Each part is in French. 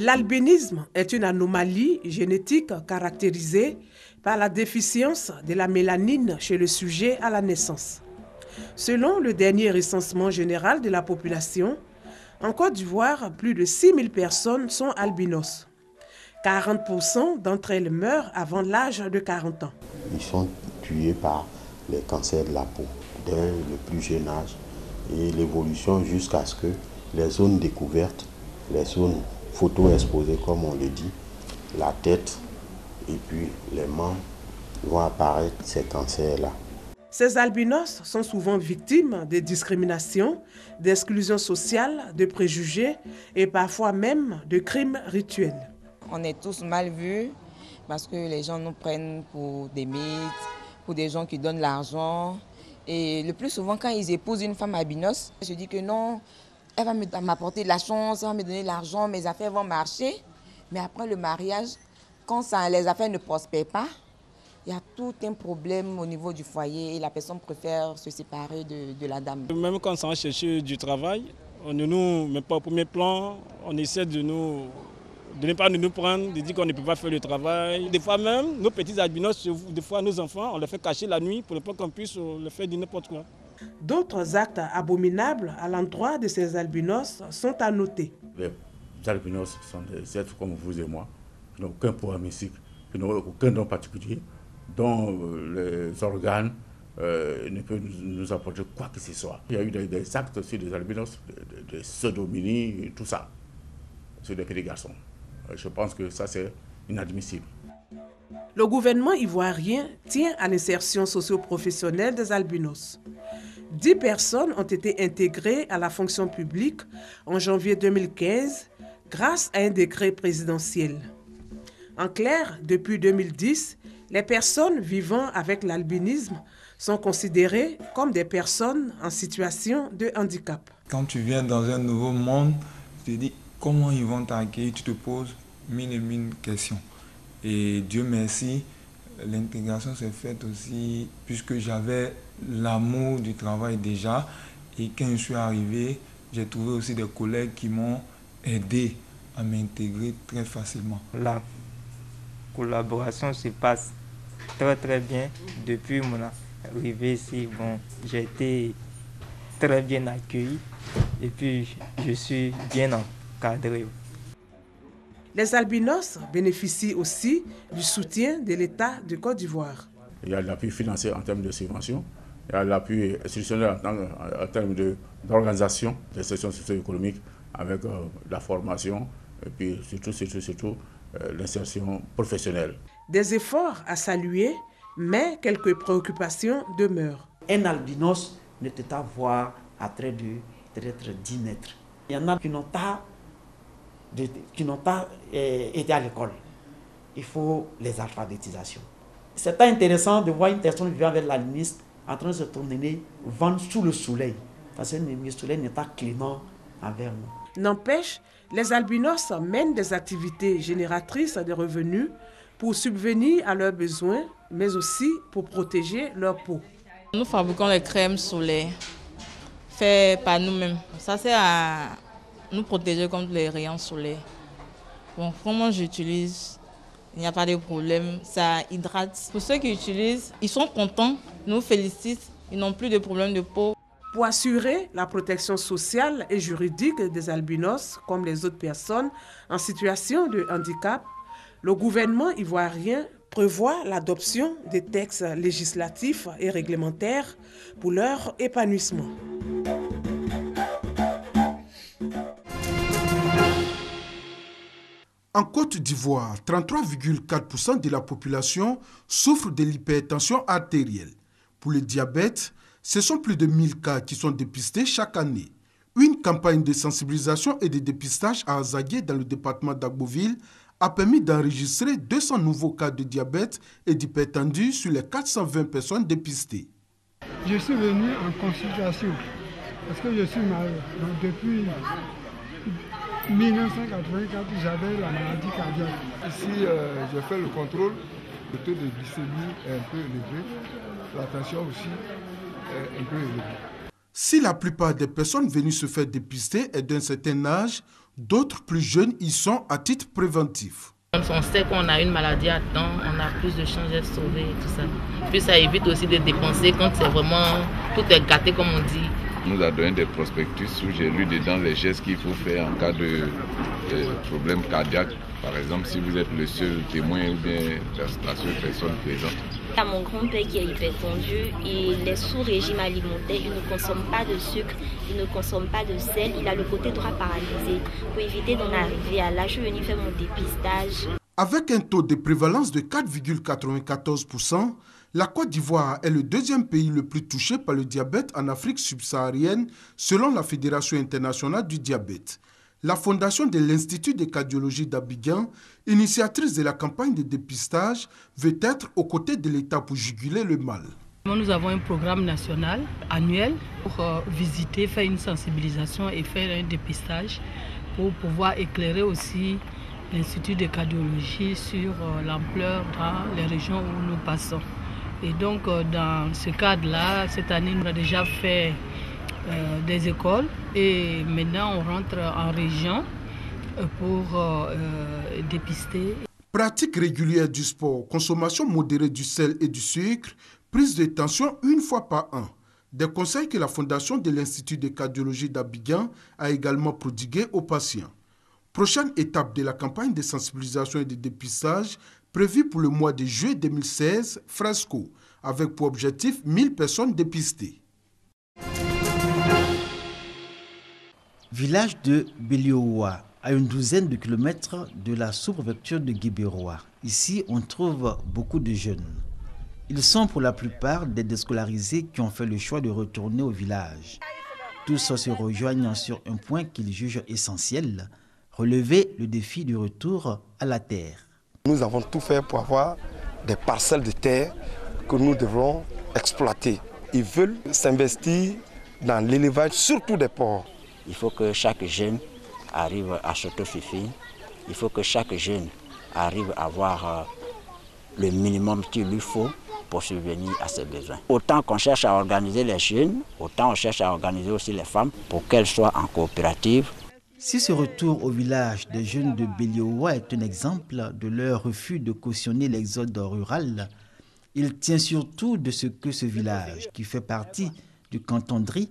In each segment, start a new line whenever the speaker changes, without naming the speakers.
L'albinisme est une anomalie génétique caractérisée par la déficience de la mélanine chez le sujet à la naissance. Selon le dernier recensement général de la population, en Côte d'Ivoire, plus de 6 000 personnes sont albinos. 40% d'entre elles meurent avant l'âge de 40 ans.
Ils sont tués par les cancers de la peau dès le plus jeune âge et l'évolution jusqu'à ce que les zones découvertes, les zones photo-exposées comme on le dit, la tête et puis les membres vont apparaître ces cancers-là.
Ces albinos sont souvent victimes de discriminations, d'exclusion sociale, de préjugés et parfois même de crimes rituels.
On est tous mal vus parce que les gens nous prennent pour des mythes, pour des gens qui donnent l'argent. Et le plus souvent, quand ils épousent une femme albinos, je dis que non, elle va m'apporter de la chance, elle va me donner de l'argent, mes affaires vont marcher. Mais après le mariage, quand les affaires ne prospèrent pas, il y a tout un problème au niveau du foyer et la personne préfère se séparer de la dame.
Même quand on va chercher du travail, on ne nous met pas au premier plan, on essaie de ne pas nous prendre, de dire qu'on ne peut pas faire le travail. Des fois même, nos petits albinos, des fois nos enfants, on les fait cacher la nuit pour ne pas qu'on puisse les faire de n'importe quoi.
D'autres actes abominables à l'endroit de ces albinos sont à noter.
Les albinos sont des êtres comme vous et moi, qui n'ont aucun pouvoir mystique, qui n'ont aucun don particulier, dont les organes ne peuvent nous apporter quoi que ce soit. Il y a eu des actes aussi des albinos, de sodomie et tout ça, sur des petits garçons. Je pense que ça, c'est inadmissible.
Le gouvernement ivoirien tient à l'insertion socio-professionnelle des albinos. 10 personnes ont été intégrées à la fonction publique en janvier 2015 grâce à un décret présidentiel. En clair, depuis 2010, les personnes vivant avec l'albinisme sont considérées comme des personnes en situation de handicap.
Quand tu viens dans un nouveau monde, tu te dis comment ils vont t'accueillir, tu te poses mille et mille questions. Et Dieu merci, l'intégration s'est faite aussi puisque j'avais l'amour du travail déjà. Et quand je suis arrivé, j'ai trouvé aussi des collègues qui m'ont aidé à m'intégrer très facilement.
La collaboration se passe très bien depuis mon arrivée ici. Bon, j'ai été très bien accueilli et puis je suis bien encadré.
Les albinos bénéficient aussi du soutien de l'État de Côte d'Ivoire.
Il y a l'appui financier en termes de subvention, il y a l'appui institutionnel en termes d'organisation des sections socio-économiques avec la formation et puis surtout l'insertion professionnelle.
Des efforts à saluer, mais quelques préoccupations demeurent.
Un albinos ne peut pas voir à trait de peut-être 10 mètres. Il y en a qui n'ont pas été à l'école. Il faut les alphabétisations. C'est pas intéressant de voir une personne vivant avec l'albinisme en train de se promener, vendre sous le soleil. Parce que le soleil n'est pas clément envers nous.
N'empêche, les albinos mènent des activités génératrices de revenus pour subvenir à leurs besoins, mais aussi pour protéger leur peau.
Nous fabriquons les crèmes solaires faites par nous-mêmes. Ça sert à nous protéger contre les rayons solaires. Bon, comment j'utilise, il n'y a pas de problème, ça hydrate. Pour ceux qui utilisent, ils sont contents, ils nous félicitent, ils n'ont plus de problème de peau.
Pour assurer la protection sociale et juridique des albinos, comme les autres personnes en situation de handicap, le gouvernement ivoirien prévoit l'adoption des textes législatifs et réglementaires pour leur épanouissement.
En Côte d'Ivoire, 33,4% de la population souffre de l'hypertension artérielle. Pour le diabète, ce sont plus de 1000 cas qui sont dépistés chaque année. Une campagne de sensibilisation et de dépistage à Azagué dans le département d'Agboville a permis d'enregistrer 200 nouveaux cas de diabète et d'hypertendue sur les 420 personnes dépistées.
Je suis venu en consultation parce que je suis malade. Donc depuis 1984, j'avais la maladie cardiaque.
Ici, j'ai fait le contrôle. Le taux de glycémie est un peu élevé. La tension aussi est un peu élevée.
Si la plupart des personnes venues se faire dépister est d'un certain âge, D'autres plus jeunes y sont à titre préventif.
On sait qu'on a une maladie à temps, on a plus de chances d'être sauvé et tout ça. Puis ça évite aussi de dépenser quand c'est vraiment, tout est gâté comme on dit.
On nous a donné des prospectus où j'ai lu dedans les gestes qu'il faut faire en cas de problème cardiaque. Par exemple, si vous êtes le seul témoin ou bien la seule personne présente.
Il y a mon grand-père qui est hypertendu, il est sous régime alimentaire, il ne consomme pas de sucre, il ne consomme pas de sel, il a le côté droit paralysé. Pour éviter d'en arriver à là, je suis venue faire mon dépistage.
Avec un taux de prévalence de 4,94%, la Côte d'Ivoire est le deuxième pays le plus touché par le diabète en Afrique subsaharienne, selon la Fédération internationale du diabète. La fondation de l'Institut de cardiologie d'Abidjan, initiatrice de la campagne de dépistage, veut être aux côtés de l'État pour juguler le mal.
Nous avons un programme national annuel pour visiter, faire une sensibilisation et faire un dépistage pour pouvoir éclairer aussi l'Institut de cardiologie sur l'ampleur dans les régions où nous passons. Et donc dans ce cadre-là, cette année, on a déjà fait des écoles et maintenant on rentre en région pour dépister.
Pratique régulière du sport, consommation modérée du sel et du sucre, prise de tension une fois par an. Des conseils que la fondation de l'Institut de cardiologie d'Abidjan a également prodigués aux patients. Prochaine étape de la campagne de sensibilisation et de dépistage prévue pour le mois de juillet 2016, Fresco, avec pour objectif 1000 personnes dépistées.
Village de Beliowa, à une douzaine de kilomètres de la sous-préfecture de Guibéroa. Ici, on trouve beaucoup de jeunes. Ils sont pour la plupart des déscolarisés qui ont fait le choix de retourner au village. Tous se rejoignent sur un point qu'ils jugent essentiel, relever le défi du retour à la terre.
Nous avons tout fait pour avoir des parcelles de terre que nous devrons exploiter. Ils veulent s'investir dans l'élevage, surtout des porcs.
Il faut que chaque jeune arrive à s'autosuffire. Il faut que chaque jeune arrive à avoir le minimum qu'il lui faut pour subvenir à ses besoins. Autant qu'on cherche à organiser les jeunes, autant on cherche à organiser aussi les femmes pour qu'elles soient en coopérative.
Si ce retour au village des jeunes de Beliowa est un exemple de leur refus de cautionner l'exode rural, il tient surtout de ce que ce village, qui fait partie du canton de Ri,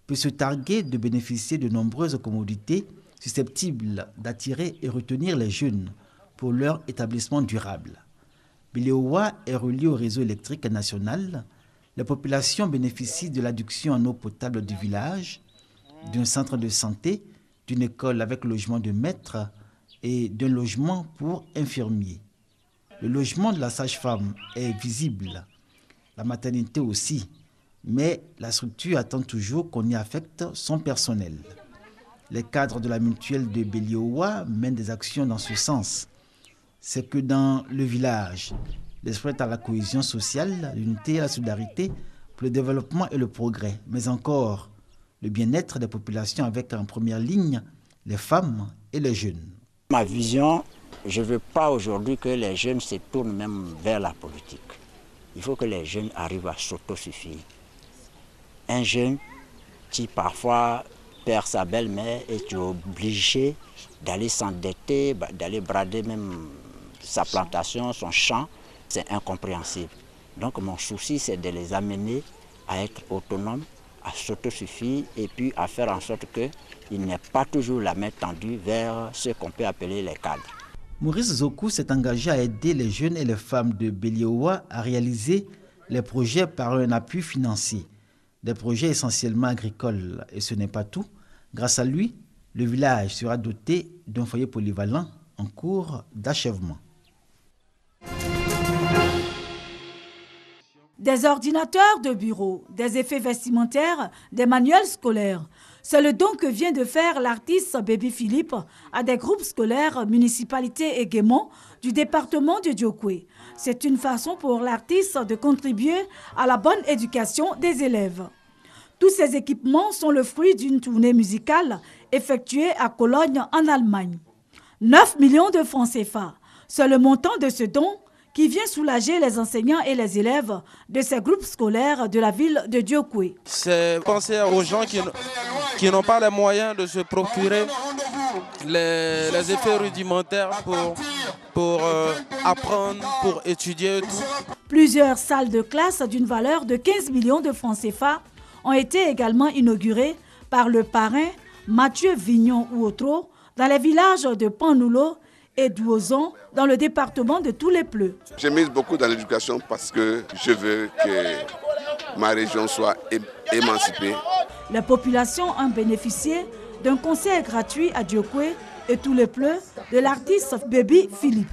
peut se targuer de bénéficier de nombreuses commodités susceptibles d'attirer et retenir les jeunes pour leur établissement durable. Beliowa est relié au réseau électrique national. La population bénéficie de l'adduction en eau potable du village, d'un centre de santé, d'une école avec logement de maître et d'un logement pour infirmiers. Le logement de la sage-femme est visible, la maternité aussi, mais la structure attend toujours qu'on y affecte son personnel. Les cadres de la mutuelle de Beliowa mènent des actions dans ce sens. C'est que dans le village, l'esprit est à la cohésion sociale, l'unité et la solidarité pour le développement et le progrès, mais encore le bien-être des populations avec en première ligne les femmes et les jeunes.
Ma vision, je ne veux pas aujourd'hui que les jeunes se tournent même vers la politique. Il faut que les jeunes arrivent à s'autosuffire. Un jeune qui parfois perd sa belle-mère et qui est obligé d'aller s'endetter, d'aller brader même sa plantation, son champ, c'est incompréhensible. Donc mon souci, c'est de les amener à être autonomes, à s'autosuffire et puis à faire en sorte qu'il n'y ait pas toujours la main tendue vers ce qu'on peut appeler les cadres.
Maurice Zokou s'est engagé à aider les jeunes et les femmes de Beliowa à réaliser les projets par un appui financier. Des projets essentiellement agricoles. Et ce n'est pas tout. Grâce à lui, le village sera doté d'un foyer polyvalent en cours d'achèvement.
Des ordinateurs de bureau, des effets vestimentaires, des manuels scolaires. C'est le don que vient de faire l'artiste Baby Philippe à des groupes scolaires, municipalités et Guémont du département de Diokwe. C'est une façon pour l'artiste de contribuer à la bonne éducation des élèves. Tous ces équipements sont le fruit d'une tournée musicale effectuée à Cologne en Allemagne. 9 millions de francs CFA. C'est le montant de ce don qui vient soulager les enseignants et les élèves de ces groupes scolaires de la ville de Diokwe.
C'est penser aux gens qui n'ont pas les moyens de se procurer les effets rudimentaires pour apprendre, pour étudier. Tout.
Plusieurs salles de classe d'une valeur de 15 millions de francs CFA ont été également inaugurées par le parrain Mathieu Vignon-Ouotro dans les villages de Panoulo et d'Ouozon dans le département de Tous-les-Pleux.
J'ai mis beaucoup dans l'éducation parce que je veux que ma région soit émancipée.
Les populations ont bénéficié d'un concert gratuit à Diokwe et Tous-les-Pleux de l'artiste Baby Philippe.